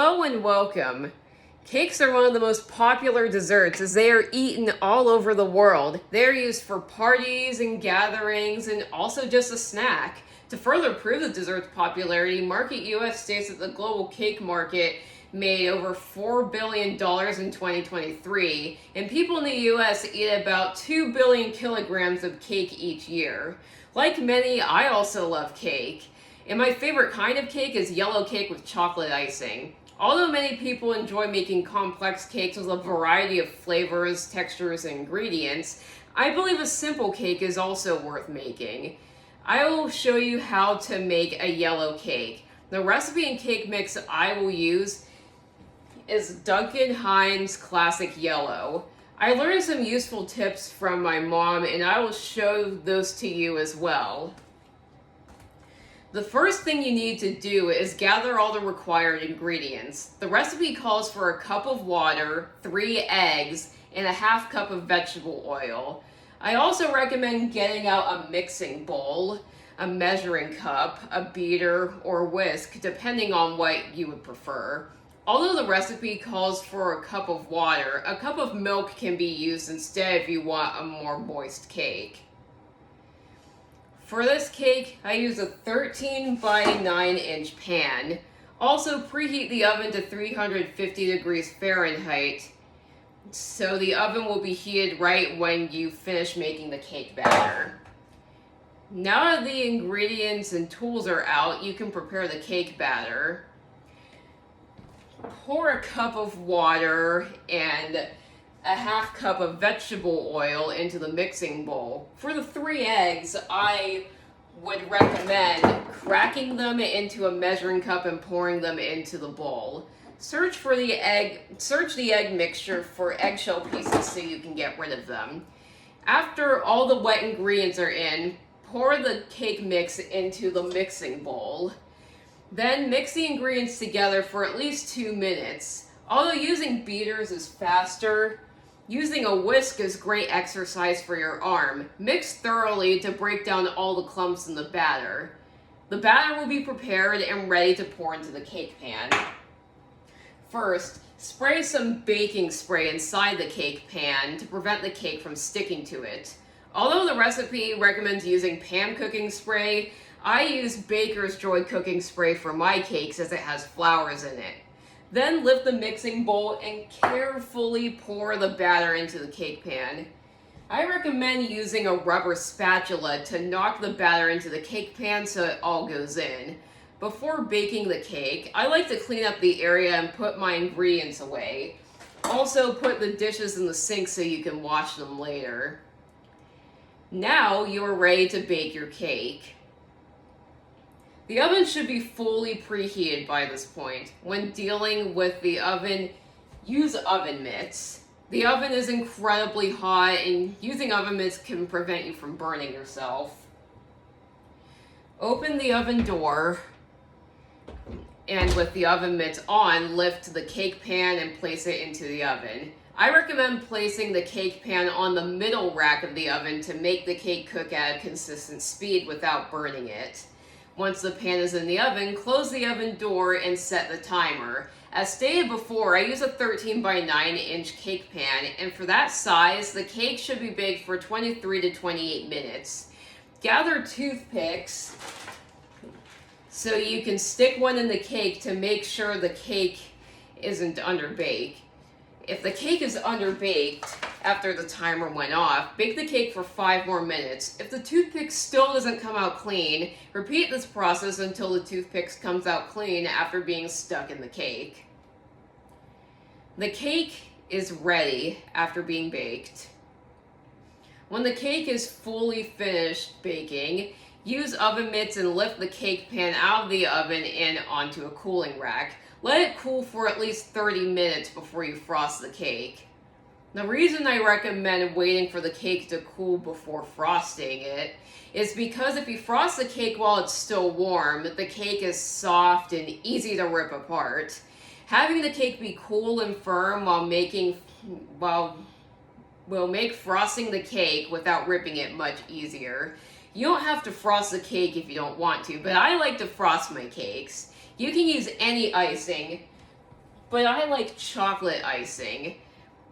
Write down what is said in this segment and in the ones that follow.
Hello and welcome. Cakes are one of the most popular desserts as they are eaten all over the world. They are used for parties and gatherings and also just a snack. To further prove the dessert's popularity, Market US states that the global cake market made over $4 billion in 2023, and people in the US eat about 2 billion kilograms of cake each year. Like many, I also love cake. And my favorite kind of cake is yellow cake with chocolate icing. Although many people enjoy making complex cakes with a variety of flavors, textures, and ingredients, I believe a simple cake is also worth making. I will show you how to make a yellow cake. The recipe and cake mix I will use is Duncan Hines Classic Yellow. I learned some useful tips from my mom and I will show those to you as well. The first thing you need to do is gather all the required ingredients. The recipe calls for a cup of water, 3 eggs, and a half cup of vegetable oil. I also recommend getting out a mixing bowl, a measuring cup, a beater, or whisk, depending on what you would prefer. Although the recipe calls for a cup of water, a cup of milk can be used instead if you want a more moist cake. For this cake, I use a 13 by 9 inch pan. Also preheat the oven to 350 degrees Fahrenheit, so the oven will be heated right when you finish making the cake batter. Now that the ingredients and tools are out, you can prepare the cake batter. Pour a cup of water and a half cup of vegetable oil into the mixing bowl. For the 3 eggs, I would recommend cracking them into a measuring cup and pouring them into the bowl. Search the egg mixture for eggshell pieces so you can get rid of them. After all the wet ingredients are in, pour the cake mix into the mixing bowl. Then mix the ingredients together for at least 2 minutes. Although using beaters is faster, using a whisk is great exercise for your arm. Mix thoroughly to break down all the clumps in the batter. The batter will be prepared and ready to pour into the cake pan. First, spray some baking spray inside the cake pan to prevent the cake from sticking to it. Although the recipe recommends using pan cooking spray, I use Baker's Joy cooking spray for my cakes as it has flowers in it. Then lift the mixing bowl and carefully pour the batter into the cake pan. I recommend using a rubber spatula to knock the batter into the cake pan so it all goes in. Before baking the cake, I like to clean up the area and put my ingredients away. Also put the dishes in the sink so you can wash them later. Now you are ready to bake your cake. The oven should be fully preheated by this point. When dealing with the oven, use oven mitts. The oven is incredibly hot and using oven mitts can prevent you from burning yourself. Open the oven door and with the oven mitts on, lift the cake pan and place it into the oven. I recommend placing the cake pan on the middle rack of the oven to make the cake cook at a consistent speed without burning it. Once the pan is in the oven, close the oven door and set the timer. As stated before, I use a 13 by 9 inch cake pan, and for that size, the cake should be baked for 23 to 28 minutes. Gather toothpicks so you can stick one in the cake to make sure the cake isn't underbaked. If the cake is underbaked after the timer went off, bake the cake for 5 more minutes. If the toothpick still doesn't come out clean, repeat this process until the toothpick comes out clean after being stuck in the cake. The cake is ready after being baked. When the cake is fully finished baking, use oven mitts and lift the cake pan out of the oven and onto a cooling rack. Let it cool for at least 30 minutes before you frost the cake. The reason I recommend waiting for the cake to cool before frosting it is because if you frost the cake while it's still warm, the cake is soft and easy to rip apart. Having the cake be cool and firm will make frosting the cake without ripping it much easier. You don't have to frost the cake if you don't want to, but I like to frost my cakes. You can use any icing, but I like chocolate icing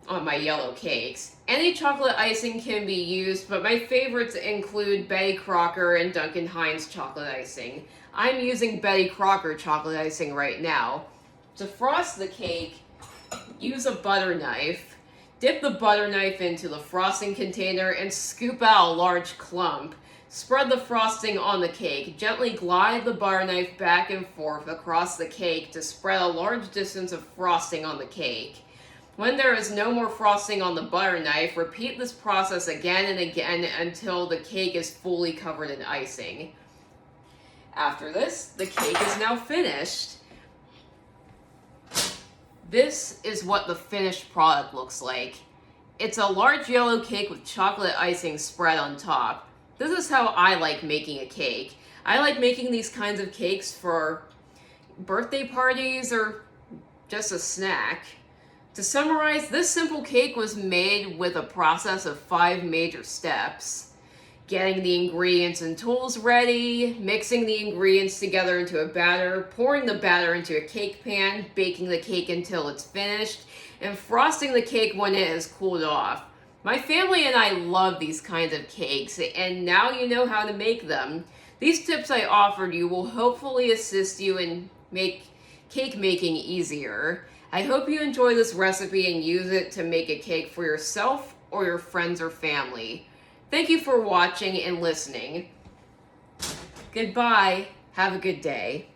on my yellow cakes. Any chocolate icing can be used, but my favorites include Betty Crocker and Duncan Hines chocolate icing. I'm using Betty Crocker chocolate icing right now. To frost the cake, use a butter knife. Dip the butter knife into the frosting container and scoop out a large clump. Spread the frosting on the cake. Gently glide the butter knife back and forth across the cake to spread a large distance of frosting on the cake. When there is no more frosting on the butter knife, repeat this process again and again until the cake is fully covered in icing. After this, the cake is now finished. This is what the finished product looks like. It's a large yellow cake with chocolate icing spread on top. This is how I like making a cake. I like making these kinds of cakes for birthday parties or just a snack. To summarize, this simple cake was made with a process of 5 major steps. Getting the ingredients and tools ready, mixing the ingredients together into a batter, pouring the batter into a cake pan, baking the cake until it's finished, and frosting the cake when it has cooled off. My family and I love these kinds of cakes, and now you know how to make them. These tips I offered you will hopefully assist you in make cake making easier. I hope you enjoy this recipe and use it to make a cake for yourself or your friends or family. Thank you for watching and listening. Goodbye. Have a good day.